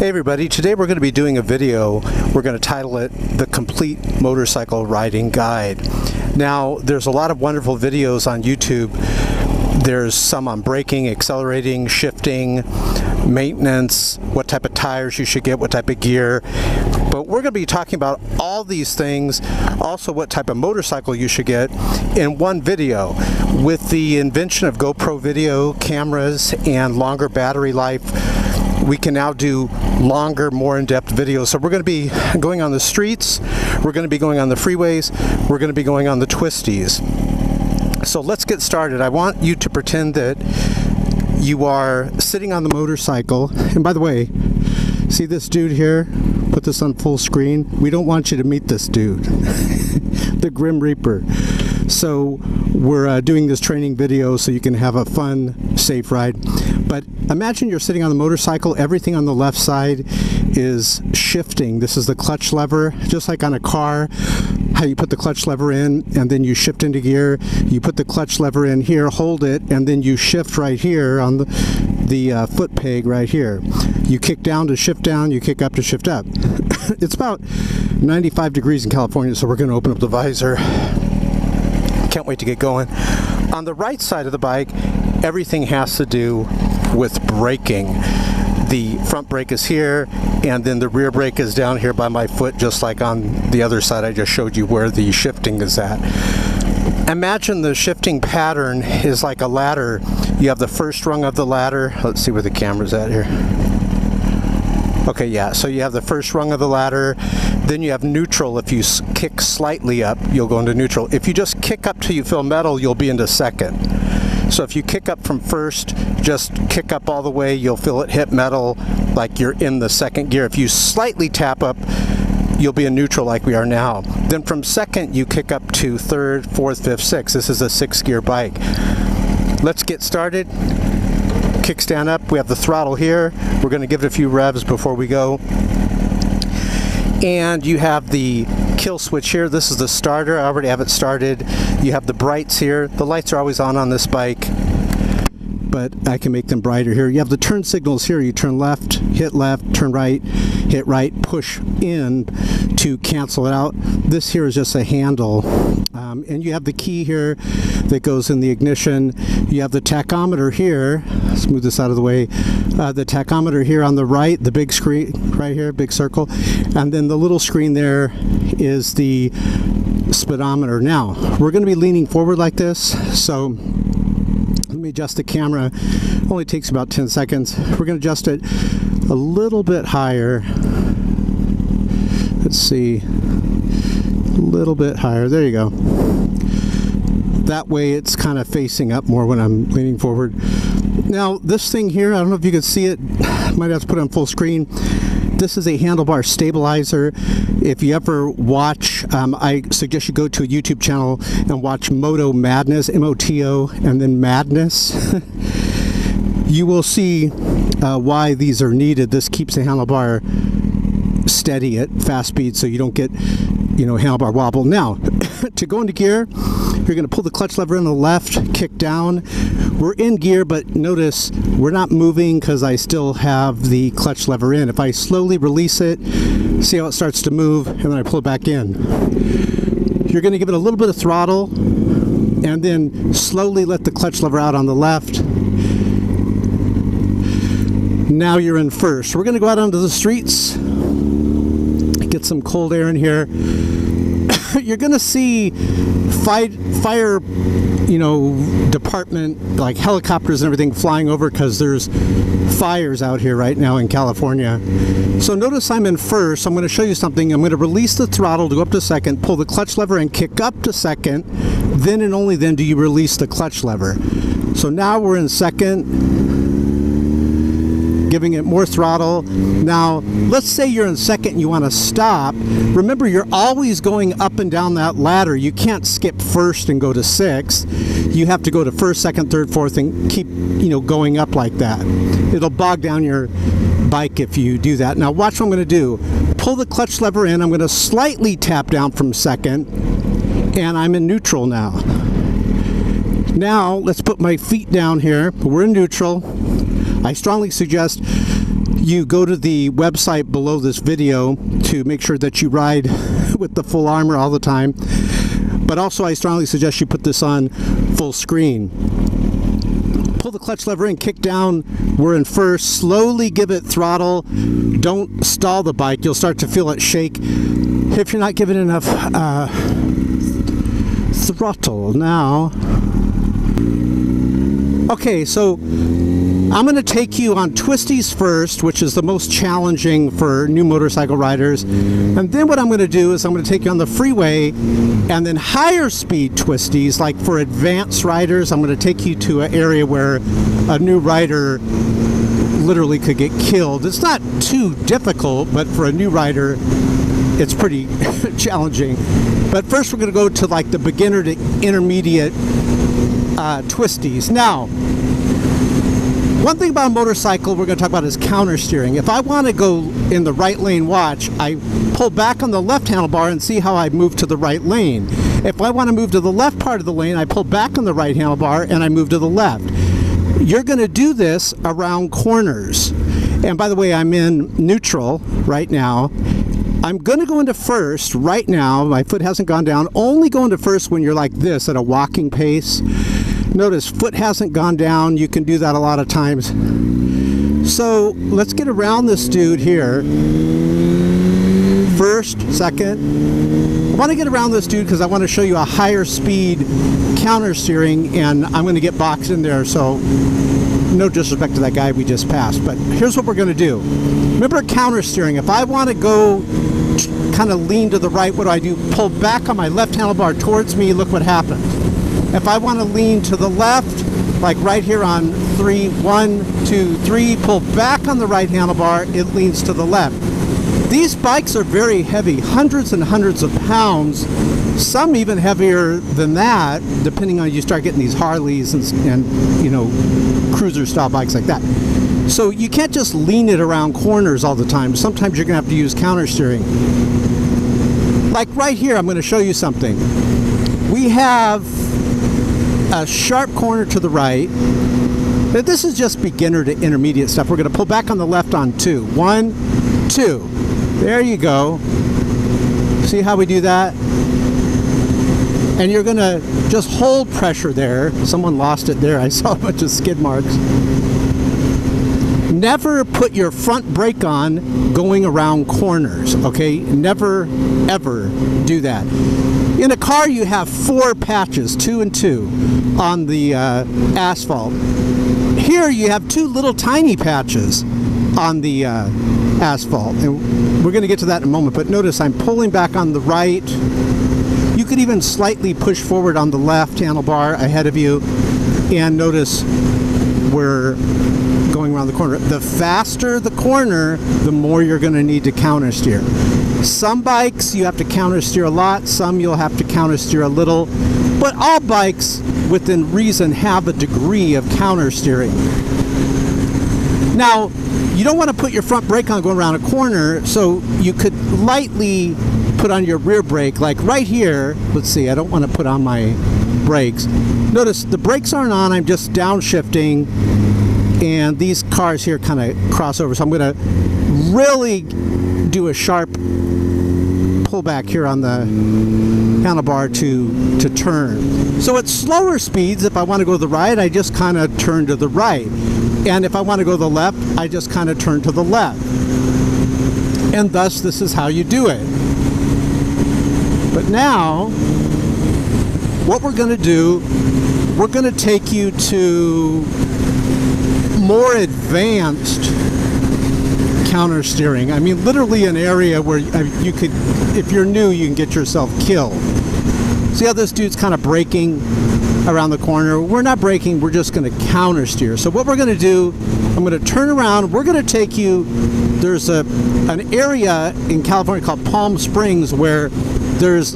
Hey everybody, today we're going to be doing a video. We're going to title it The Complete Motorcycle Riding Guide. Now, there's a lot of wonderful videos on YouTube. There's some on braking, accelerating, shifting, maintenance, what type of tires you should get, what type of gear. But we're going to be talking about all these things, also what type of motorcycle you should get in one video. With the invention of GoPro video cameras and longer battery life, we can now do longer, more in-depth videos. So we're going to be going on the streets, we're going to be going on the freeways, we're going to be going on the twisties. So let's get started. I want you to pretend that you are sitting on the motorcycle. And by the way, see this dude here? Put this on full screen. We don't want you to meet this dude, the Grim Reaper. So we're doing this training video so you can have a fun, safe ride. But imagine you're sitting on the motorcycle, everything on the left side is shifting. This is the clutch lever, just like on a car, how you put the clutch lever in and then you shift into gear. You put the clutch lever in here, hold it, and then you shift right here on the foot peg right here. You kick down to shift down, you kick up to shift up. It's about 95 degrees in California, so we're going to open up the visor. Can't wait to get going. On the right side of the bike, everything has to do with braking. The front brake is here, and then the rear brake is down here by my foot, just like on the other side. I just showed you where the shifting is at. Imagine the shifting pattern is like a ladder. You have the first rung of the ladder. Let's see where the camera's at here. Okay, yeah, so you have the first rung of the ladder, then you have neutral. If you kick slightly up, you'll go into neutral. If you just kick up till you feel metal, you'll be into second. So if you kick up from first, just kick up all the way, you'll feel it hit metal like you're in the second gear. If you slightly tap up, you'll be in neutral like we are now. Then from second, you kick up to third, fourth, fifth, sixth. This is a 6-gear bike. Let's get started. Kickstand up, we have the throttle here. We're going to give it a few revs before we go. And you have the kill switch here. This is the starter. I already have it started. You have the brights here. The lights are always on this bike, but I can make them brighter here. You have the turn signals here. You turn left, turn right, hit right, push in to cancel it out. This here is just a handle. And you have the key here that goes in the ignition. You have the tachometer here. Let's move this out of the way. The tachometer here on the right, the big screen right here, big circle. And then the little screen there is the speedometer. Now, we're going to be leaning forward like this. So let me adjust the camera. It only takes about 10 seconds. We're going to adjust it a little bit higher. Let's see. A little bit higher. There you go. That way it's kind of facing up more when I'm leaning forward. Now this thing here, I don't know if you can see it, might have to put it on full screen. This is a handlebar stabilizer. If you ever watch, I suggest you go to a YouTube channel and watch Moto Madness, M-O-T-O, and then Madness. You will see why these are needed. This keeps the handlebar steady at fast speed so you don't get, handlebar wobble. Now, to go into gear, you're going to pull the clutch lever on the left, kick down. We're in gear, but notice we're not moving because I still have the clutch lever in. If I slowly release it, see how it starts to move, and then I pull it back in. You're going to give it a little bit of throttle, and then slowly let the clutch lever out on the left. Now you're in first. We're going to go out onto the streets, get some cold air in here. You're going to see fire, department, like helicopters and everything flying over because there's fires out here right now in California. So notice I'm in first. I'm going to show you something. I'm going to release the throttle to go up to second, pull the clutch lever and kick up to second. Then and only then do you release the clutch lever. So now we're in second, giving it more throttle. Now, let's say you're in second and you want to stop. Remember, you're always going up and down that ladder. You can't skip first and go to sixth. You have to go to first, second, third, fourth, and keep, going up like that. It'll bog down your bike if you do that. Now, watch what I'm going to do. Pull the clutch lever in. I'm going to slightly tap down from second, and I'm in neutral now. Now, let's put my feet down here. We're in neutral. I strongly suggest you go to the website below this video to make sure that you ride with the full armor all the time. But also I strongly suggest you put this on full screen. Pull the clutch lever in, kick down, we're in first, slowly give it throttle, don't stall the bike, you'll start to feel it shake if you're not giving enough throttle. Now, okay, so I'm going to take you on twisties first, which is the most challenging for new motorcycle riders. And then what I'm going to do is I'm going to take you on the freeway and then higher speed twisties, like for advanced riders. I'm going to take you to an area where a new rider literally could get killed. It's not too difficult, but for a new rider, it's pretty challenging. But first we're going to go to like the beginner to intermediate twisties. Now, one thing about a motorcycle we're going to talk about is counter steering. If I want to go in the right lane, watch, I pull back on the left handlebar and see how I move to the right lane. If I want to move to the left part of the lane, I pull back on the right handlebar and I move to the left. You're going to do this around corners. And by the way, I'm in neutral right now. I'm going to go into first right now. My foot hasn't gone down. Only go into first when you're like this at a walking pace. Notice foot hasn't gone down. You can do that a lot of times. So let's get around this dude here. First, second. I want to get around this dude because I want to show you a higher speed counter steering, and I'm going to get boxed in there, so no disrespect to that guy we just passed. But here's what we're going to do. Remember counter steering. If I want to go kind of lean to the right, what do? Pull back on my left handlebar towards me. Look what happens. If I want to lean to the left, like right here on 3, 1, 2, 3, pull back on the right handlebar, it leans to the left. These bikes are very heavy, hundreds and hundreds of pounds, some even heavier than that, depending on you start getting these Harleys and you know, cruiser style bikes like that. So you can't just lean it around corners all the time. Sometimes you're going to have to use counter steering. Like right here, I'm going to show you something. We have a sharp corner to the right. But this is just beginner to intermediate stuff. We're going to pull back on the left on 2. 1, 2. There you go. See how we do that? And you're going to just hold pressure there. Someone lost it there. I saw a bunch of skid marks. Never put your front brake on going around corners, okay? Never, ever do that. In a car, you have 4 patches, 2 and 2, on the asphalt. Here, you have 2 little tiny patches on the asphalt. And we're going to get to that in a moment, but notice I'm pulling back on the right. You could even slightly push forward on the left handlebar ahead of you. And notice we're going around the corner. The faster the corner, the more you're going to need to counter steer. Some bikes you have to counter steer a lot, some you'll have to counter steer a little, but all bikes within reason have a degree of counter steering. Now, you don't want to put your front brake on going around a corner, so you could lightly put on your rear brake, like right here. Let's see, I don't want to put on my brakes. Notice the brakes aren't on, I'm just downshifting, and these cars here kind of cross over, so I'm going to really do a sharp pullback here on the handlebar to turn. So at slower speeds, if I want to go to the right, I just kind of turn to the right. And if I want to go to the left, I just kind of turn to the left. And thus, this is how you do it. But now, what we're going to do, we're going to take you to more advanced counter steering. I mean, literally an area where you could, if you're new, you can get yourself killed. See how this dude's kind of braking around the corner? We're not braking, we're just going to counter steer. So what we're going to do, I'm going to turn around, we're going to take you, there's an area in California called Palm Springs where there's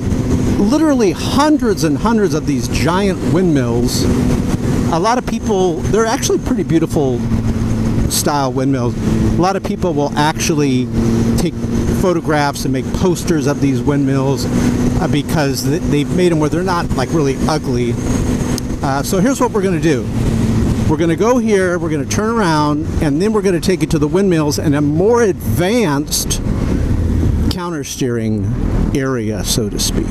literally hundreds and hundreds of these giant windmills. A lot of people, they're actually pretty beautiful style windmills. A lot of people will actually take photographs and make posters of these windmills because they've made them where they're not like really ugly. So here's what we're going to do. We're going to go here, we're going to turn around, and then we're going to take it to the windmills and a more advanced counter steering area, so to speak.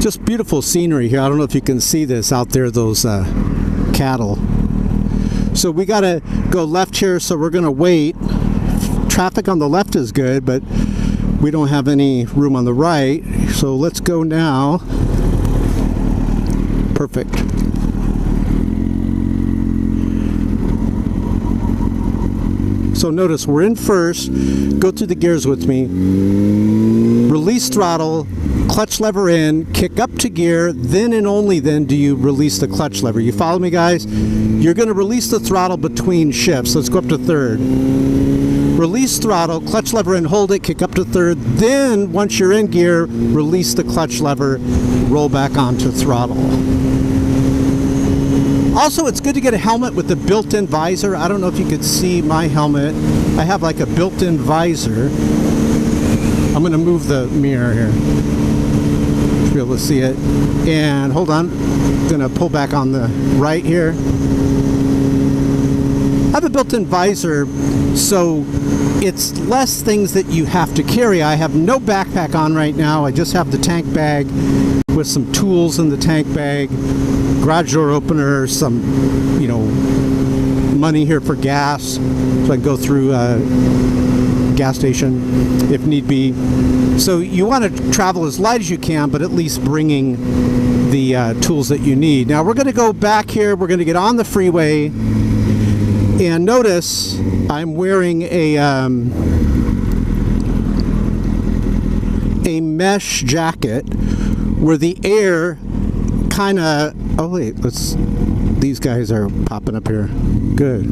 Just beautiful scenery here. I don't know if you can see this out there, those cattle. So we got to go left here, so we're going to wait. Traffic on the left is good, but we don't have any room on the right. So let's go now. Perfect. So notice we're in first. Go through the gears with me. Release throttle, clutch lever in, kick up to gear, then and only then do you release the clutch lever. You follow me, guys? You're going to release the throttle between shifts. Let's go up to third. Release throttle, clutch lever in, hold it, kick up to third. Then, once you're in gear, release the clutch lever, roll back onto throttle. Also, it's good to get a helmet with a built-in visor. I don't know if you could see my helmet. I have like a built-in visor. I'm going to move the mirror here to be able to see it. And hold on, I'm going to pull back on the right here. I have a built-in visor, so it's less things that you have to carry. I have no backpack on right now. I just have the tank bag with some tools in the tank bag, garage door opener, some, money here for gas, so I can go through gas station if need be. So you want to travel as light as you can, but at least bringing the tools that you need. Now we're going to go back here. We're going to get on the freeway, and notice I'm wearing a mesh jacket where the air kind of, oh wait, these guys are popping up here. Good.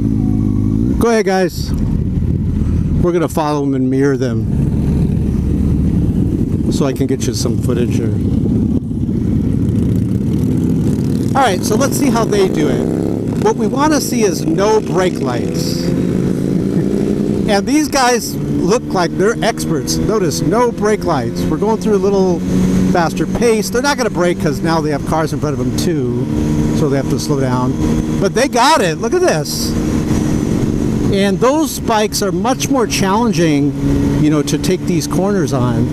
Go ahead, guys. We're going to follow them and mirror them so I can get you some footage here. All right, so let's see how they do it. What we want to see is no brake lights. And these guys look like they're experts. Notice, no brake lights. We're going through a little faster pace. They're not going to brake because now they have cars in front of them too, so they have to slow down. But they got it. Look at this. And those bikes are much more challenging, to take these corners on.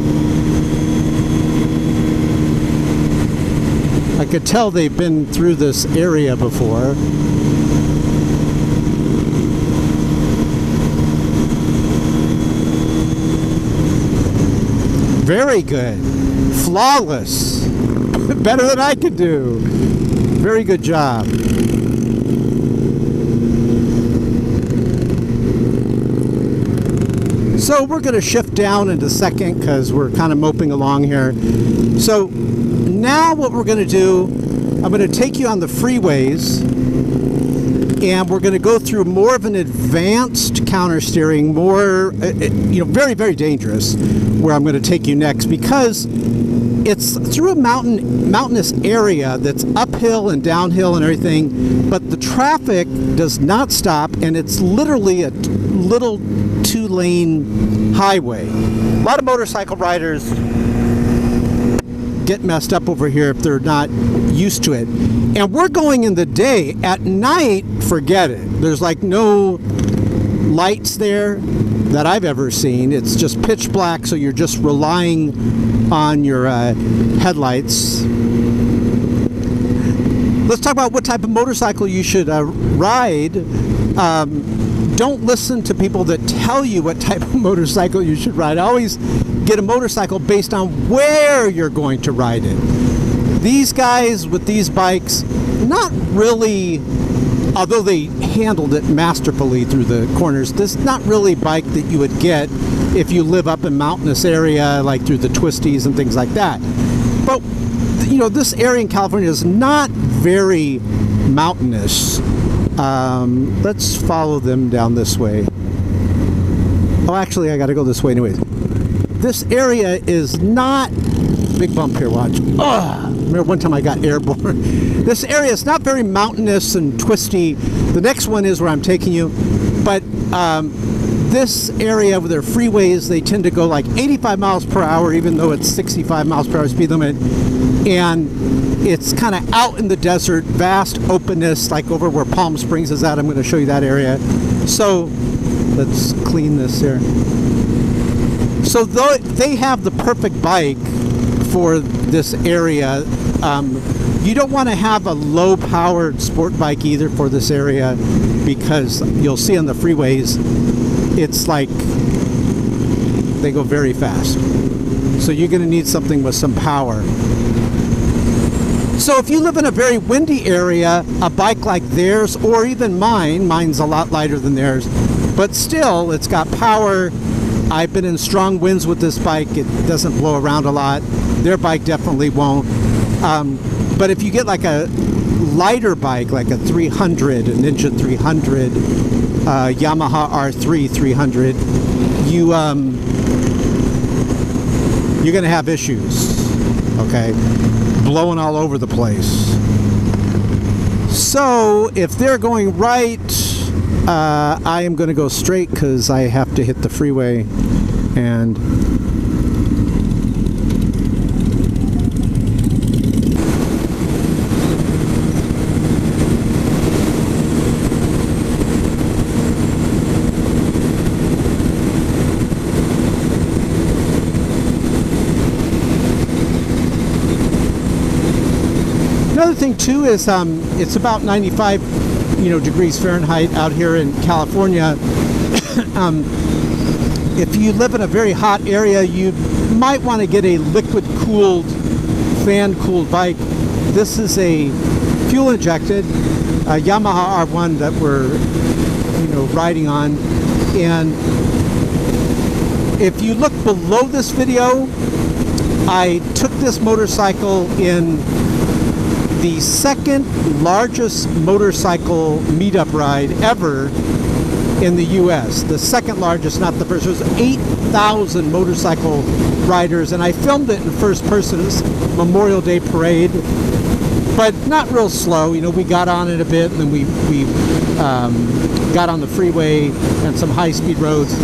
I could tell they've been through this area before. Very good. Flawless. Better than I could do. Very good job. So we're going to shift down into second because we're kind of moping along here. So now what we're going to do, I'm going to take you on the freeways, and we're going to go through more of an advanced counter steering, more, very, very dangerous, where I'm going to take you next, because it's through a mountainous area that's uphill and downhill and everything, but the traffic does not stop, and it's literally a little two-lane highway. A lot of motorcycle riders get messed up over here if they're not used to it. And we're going in the day. At night, forget it. There's like no lights there that I've ever seen. It's just pitch black, so you're just relying on your headlights. Let's talk about what type of motorcycle you should ride. Don't listen to people that tell you what type of motorcycle you should ride. Always get a motorcycle based on where you're going to ride it. These guys with these bikes, not really, although they handled it masterfully through the corners, this is not really a bike that you would get if you live up in mountainous area, like through the twisties and things like that. But, this area in California is not very mountainous. Let's follow them down this way. Oh, actually, I got to go this way anyways. This area is not, big bump here, watch. Remember one time I got airborne. This area is not very mountainous and twisty. The next one is where I'm taking you. But this area with their freeways, they tend to go like 85 miles per hour, even though it's 65 miles per hour speed limit. And it's kind of out in the desert, vast openness, like over where Palm Springs is at. I'm going to show you that area. So let's clean this here. So they have the perfect bike for this area. You don't want to have a low-powered sport bike either for this area, because you'll see on the freeways, it's like they go very fast. So you're going to need something with some power. So if you live in a very windy area, a bike like theirs, or even mine's a lot lighter than theirs, but still it's got power. I've been in strong winds with this bike. It doesn't blow around a lot. Their bike definitely won't. But if you get like a lighter bike, like a 300, a Ninja 300, Yamaha R3 300, you're going to have issues, okay? Blowing all over the place. So if they're going right, I am going to go straight because I have to hit the freeway. And another thing too is it's about 95 degrees Fahrenheit out here in California. If you live in a very hot area, you might want to get a liquid cooled, fan cooled bike. This is a fuel injected Yamaha R1 that we're riding on. And if you look below this video, I took this motorcycle in the second largest motorcycle meetup ride ever in the US. The second largest, not the first. There was 8,000 motorcycle riders, and I filmed it in first person. It was Memorial Day parade, but not real slow. We got on it a bit, and then we got on the freeway and some high-speed roads.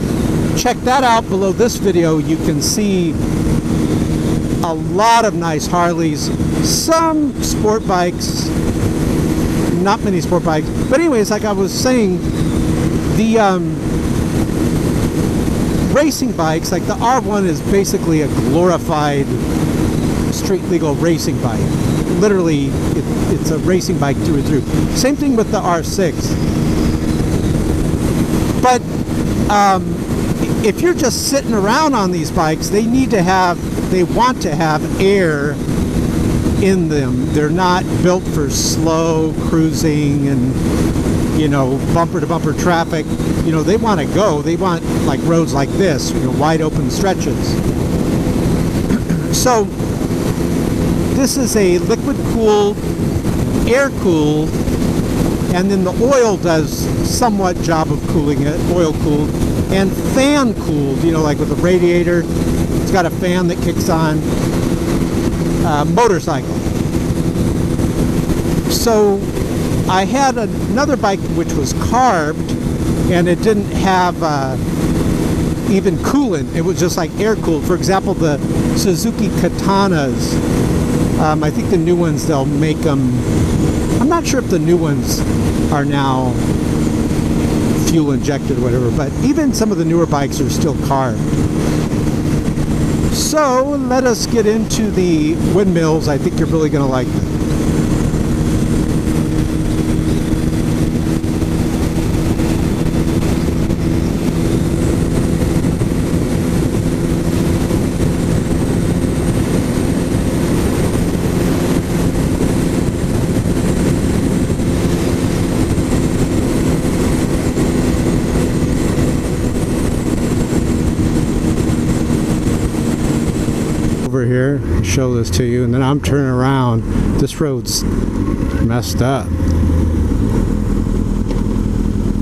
Check that out below this video. You can see a lot of nice Harleys, some sport bikes, not many sport bikes. But anyways, like I was saying, the racing bikes, like the R1 is basically a glorified street legal racing bike. Literally, it's a racing bike through and through. Same thing with the R6. But if you're just sitting around on these bikes, they want to have air in them. They're not built for slow cruising and bumper to bumper traffic. They want to go. They want like roads like this, wide open stretches. So this is a liquid cooled, air cooled, and then the oil does somewhat job of cooling it, oil cooled, and fan cooled, like with a radiator. It's got a fan that kicks on. Motorcycle. So I had another bike which was carbed, and it didn't have even coolant. It was just like air cooled. For example, the Suzuki Katanas, I think the new ones, they'll make them. I'm not sure if the new ones are now fuel injected or whatever, but even some of the newer bikes are still carbed. So let us get into the windmills. I think you're really going to like them. Over here, show this to you, and then I'm turning around. This road's messed up.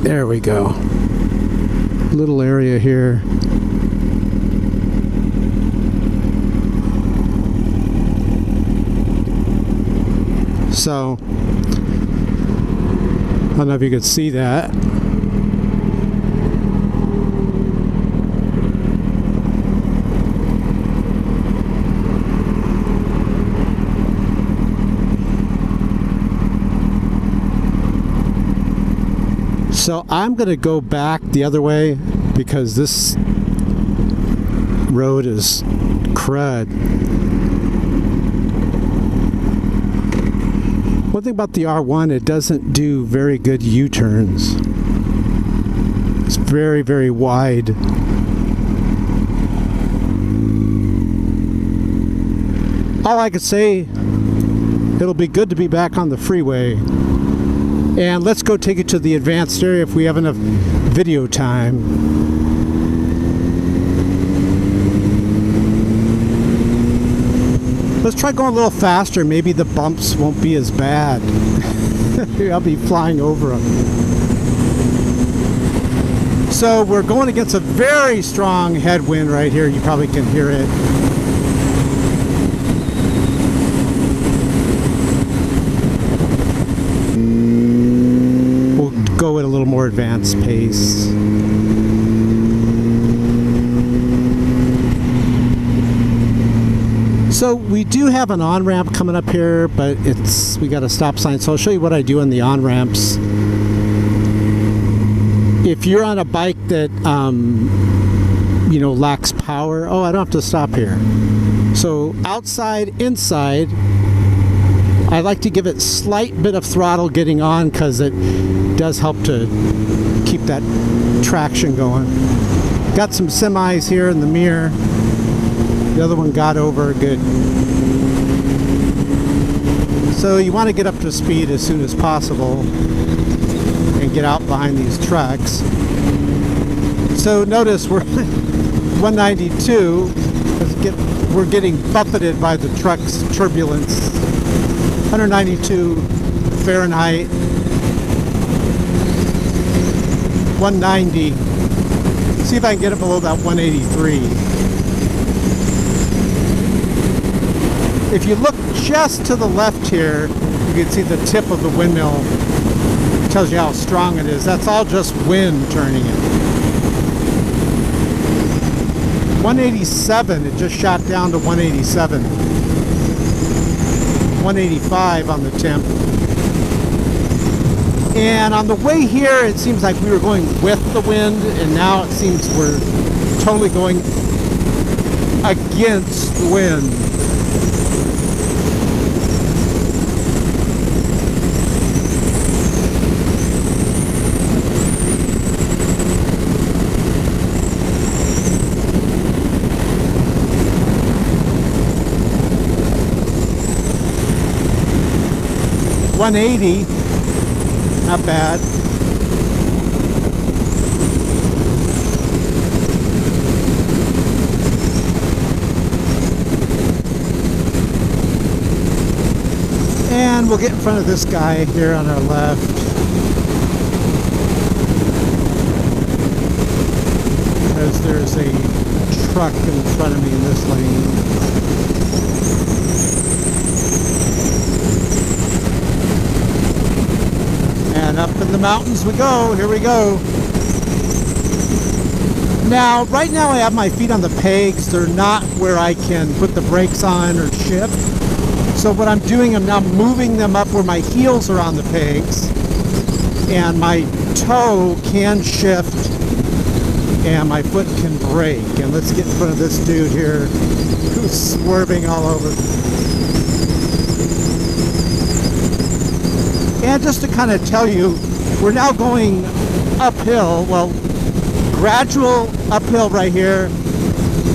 There we go. Little area here. So I don't know if you could see that. So I'm going to go back the other way because this road is crud. One thing about the R1, it doesn't do very good U-turns. It's very, very wide. All I could say, it'll be good to be back on the freeway. And let's go take it to the advanced area if we have enough video time. Let's try going a little faster. Maybe the bumps won't be as bad. I'll be flying over them. So we're going against a very strong headwind right here. You probably can hear it. We'll go at a little more advanced pace. So we do have an on-ramp coming up here, but we got a stop sign. So I'll show you what I do on the on-ramps. If you're on a bike that you know, lacks power, oh, I don't have to stop here. So outside, inside, I like to give it slight bit of throttle getting on because it does help to keep that traction going. Got some semis here in the mirror. The other one got over good. So you want to get up to speed as soon as possible and get out behind these trucks. So notice we're 192. We're getting buffeted by the truck's turbulence. 192 Fahrenheit. 190. See if I can get it below that 183. If you look just to the left here, you can see the tip of the windmill. It tells you how strong it is. That's all just wind turning it. 187, it just shot down to 187. 185 on the temp. And on the way here, it seems like we were going with the wind, and now it seems we're totally going against the wind. $180, not bad. And we'll get in front of this guy here on our left. Because there's a truck in front of me in this lane. And up in the mountains we go. Here we go. Now, right now I have my feet on the pegs. They're not where I can put the brakes on or shift. So what I'm doing, I'm now moving them up where my heels are on the pegs. And my toe can shift and my foot can brake. And let's get in front of this dude here who's swerving all over. And just to kind of tell you, we're now going uphill, well, gradual uphill right here,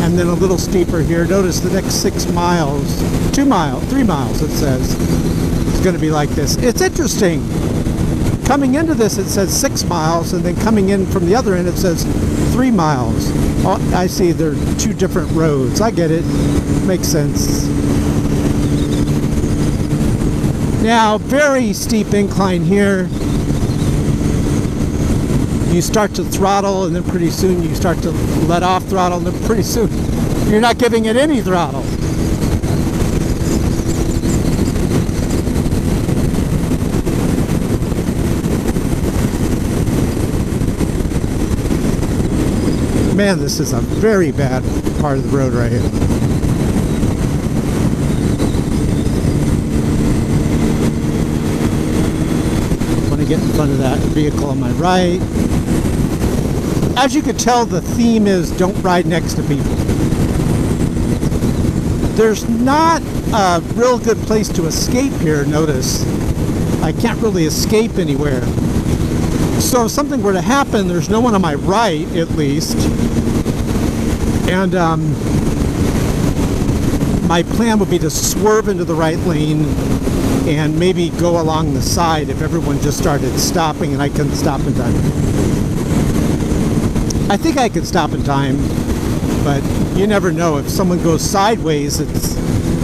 and then a little steeper here. Notice the next 6 miles, 2 miles, 3 miles it says, it's going to be like this. It's interesting. Coming into this it says 6 miles, and then coming in from the other end it says 3 miles. Oh, I see they're 2 different roads. I get it. Makes sense. Now, very steep incline here. You start to throttle, and then pretty soon you start to let off throttle, and then pretty soon you're not giving it any throttle. Man, this is a very bad part of the road right here. to get in front of that vehicle on my right. As you can tell, the theme is don't ride next to people. There's not a real good place to escape here, notice. I can't really escape anywhere. So if something were to happen, there's no one on my right, at least. And my plan would be to swerve into the right lane and maybe go along the side if everyone just started stopping and I couldn't stop in time. I think I could stop in time, but you never know. If someone goes sideways,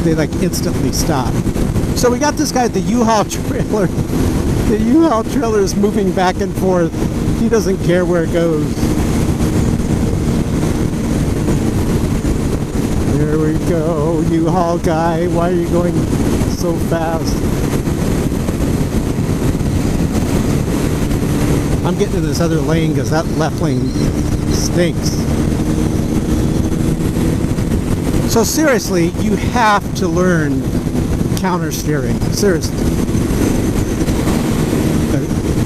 they like instantly stop. So we got this guy at the U-Haul trailer. The U-Haul trailer is moving back and forth. He doesn't care where it goes. There we go, U-Haul guy. Why are you going so fast? I'm getting to this other lane because that left lane stinks. So seriously, you have to learn counter steering. Seriously.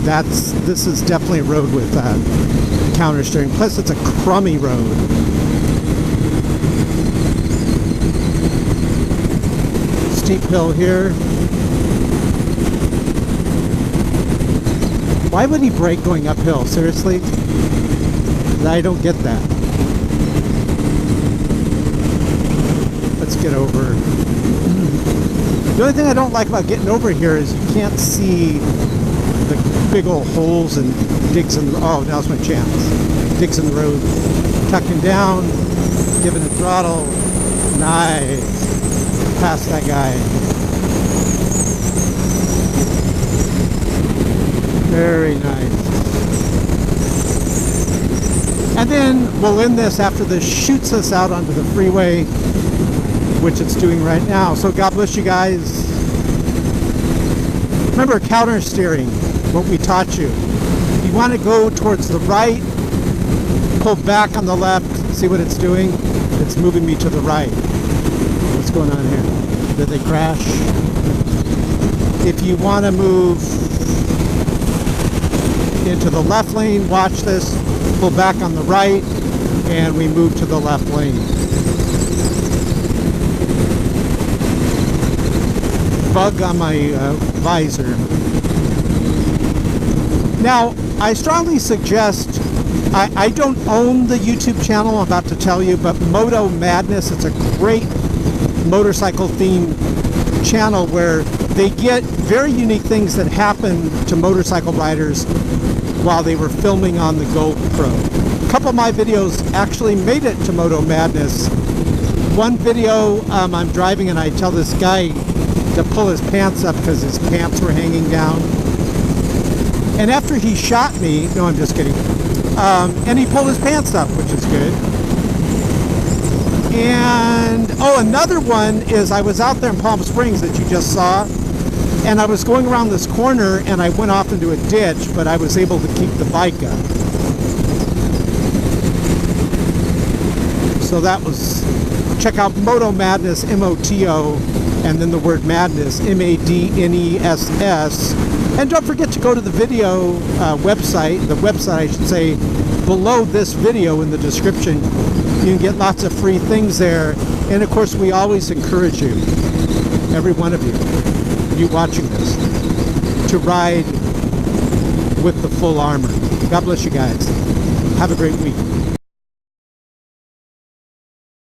This is definitely a road with counter steering. Plus, it's a crummy road. Steep hill here. Why would he brake going uphill? Seriously? I don't get that. Let's get over. The only thing I don't like about getting over here is you can't see the big old holes and digs in the... Oh, now's my chance. Digs in the road. Tucking down, giving it throttle. Nice. Past that guy. Very nice. And then we'll end this after this shoots us out onto the freeway, which it's doing right now. So God bless you guys. Remember counter steering, what we taught you. If you want to go towards the right, pull back on the left, see what it's doing? It's moving me to the right. What's going on here? Did they crash? If you want to move into the left lane, watch this, pull back on the right, and we move to the left lane. Bug on my visor. Now, I strongly suggest, I don't own the YouTube channel I'm about to tell you, but Moto Madness, it's a great motorcycle themed channel where they get very unique things that happen to motorcycle riders while they were filming on the GoPro. A couple of my videos actually made it to Moto Madness. One video, I'm driving and I tell this guy to pull his pants up because his pants were hanging down. And after he shot me, no, I'm just kidding, and he pulled his pants up, which is good. And, oh, another one is I was out there in Palm Springs that you just saw, and I was going around this corner and I went off into a ditch, but I was able to keep the bike up. So that was, check out Moto Madness, M-O-T-O, and then the word madness, M-A-D-N-E-S-S. And don't forget to go to the video website, the website I should say, below this video in the description. You can get lots of free things there. And of course, we always encourage you, every one of you watching this, to ride with the full armor. God bless you guys. Have a great week.